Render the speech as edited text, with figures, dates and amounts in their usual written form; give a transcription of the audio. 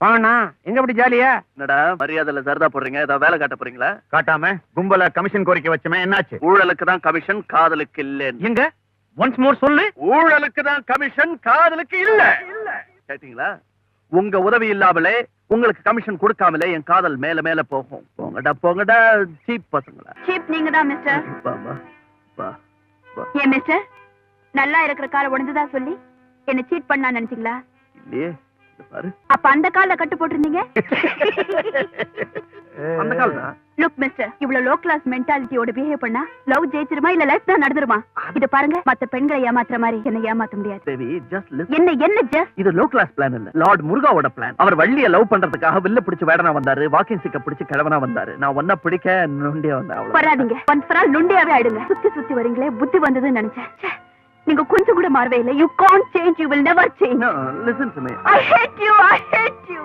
வாங்கண்ணா, எங்க அப்படி ஜாலியா? என்னடா மரியாதையில சரதா போடுறீங்க? ஏதாவது வேலை காட்ட போறீங்களா? காட்டாம கும்பல கமிஷன் கோரிக்கை வச்சமே, என்னாச்சு? ஊழலுக்கு தான் கமிஷன், காதலுக்கு இல்ல. எங்க ஒன்ஸ் மோர் சொல்லு. ஊழலுக்கு தான் கமிஷன், காதலுக்கு இல்ல. கேட்டீங்களா? உங்க உதவி இல்லாமலே, உங்களுக்கு கமிஷன் கொடுக்காமலே என் காதல் மேல மேல போகும். போங்கடா போங்கடா சீப் பசங்களா. சீப் நீங்க தான் மிஸ்டர். வா, வா, வா, வா. ஏன் மிஸ்டர், நல்லா இருக்கிற கால உடஞ்சுதா சொல்லி என்ன சீட் பண்ணா நினைச்சீங்களா? இல்லையே, இத பாரு. அப்ப அந்த கால கட்டு போட்டிருந்தீங்க. அந்த கால் தான். லுக் மிஸ்டர், இவ்வளவு லோ கிளாஸ் மென்டாலிட்டியோட பிஹேவ் பண்ணா லவ் ஜெயிச்சிருமா இல்ல லைஃப் தான் நடந்துருமா? இது பாருங்க, மத்த பெண்களை ஏமாத்துற மாதிரி என்ன ஏமாத்த முடியாது. தேவி, just listen. என்ன ஜஸ்ட்? இது லோ கிளாஸ் பிளான் இல்ல, லார்ட் முருகாவோட பிளான். அவர் வள்ளிய லவ் பண்றதுக்காக வில்ல பிடிச்சு வேடனா வந்தாரு, வாக்கிங் சிக்க பிடிச்சு கிழவனா வந்தாரு. நான் ஒன்ன பிடிக்க நொண்டியா வந்தேன். வராதீங்க, ஒன்ஸ் ஃபார் ஆல் நுண்டியாவே ஆயிடுங்க. சுத்தி சுத்தி வரீங்களே, புத்தி வந்ததுன்னு நினைச்சேன். ச்சே, நீங்க கொஞ்சம் கூட மாறவே இல்லை. You can't change, you will never change. Listen to me. I hate you, I hate you.